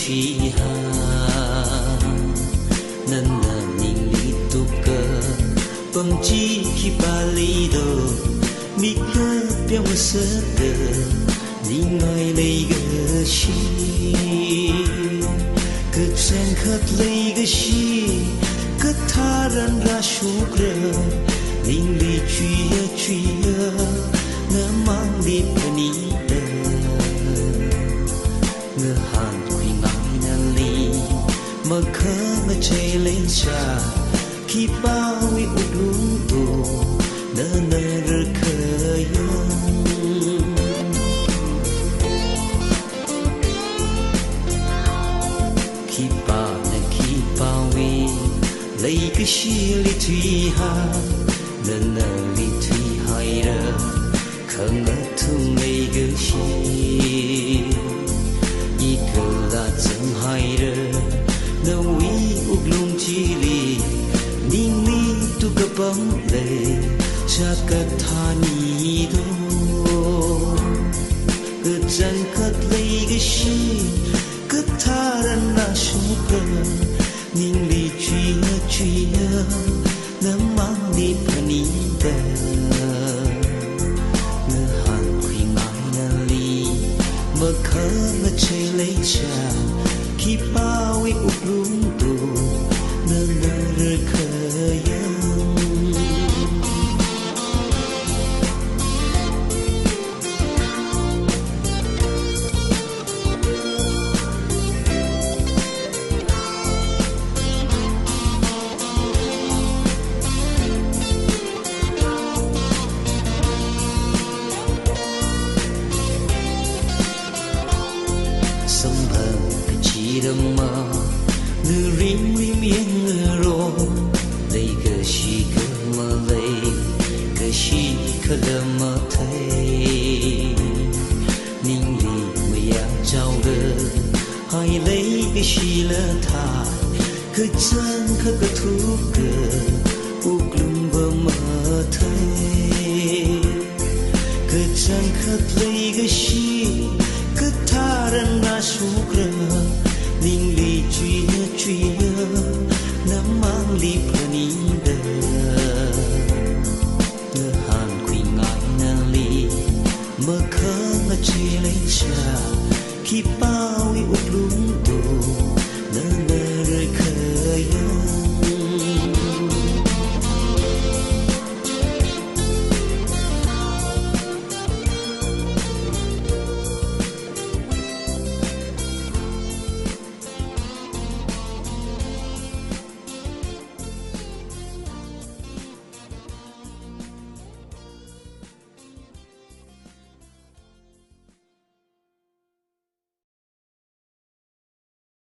truy hà nần nà ninh li tu cơ bầm chi khi ba li đồ mi cơ biang mà sơ đờ ni ngài lấy gờ chi cứ sen khát lấy gờ chi cứ tha ran ra shukra ninh li truy ngơ mang đi pani đờ ngơ hàn quy ngài nan li mơ khơ ngơ chạy lên cha khi bao uy út lung tu nơ nơ rơ khơ khi bao uy lấy cái chi li thủy hà nơ nơ li thủy hai rơ khơ ngơ thung lấy cái chi y cơ là chẳng hai rơ nơ uy út lung chi li ninh li tu ka bam le cha ka thani do cứ chân khát lấy cái gì cứ tha ran na shuka ninh li truy nơ mang đi pani da ngơ hàn quy mai na li mơ khơ ngơ chạy lấy cha khi bao uy út lung tu nơ nơ rơ khơ mơ nữ rim yên ngơ đây cơ chi cơ mơ lấy cơ chi cơ đâm mơ thấy ninh li mây trao đơ hai lấy cái chi lơ thà cơ chân cơ thu cơ uk lung vơ mơ thấy cơ chân khát lấy cái chi cơ tha ran na shukra ninh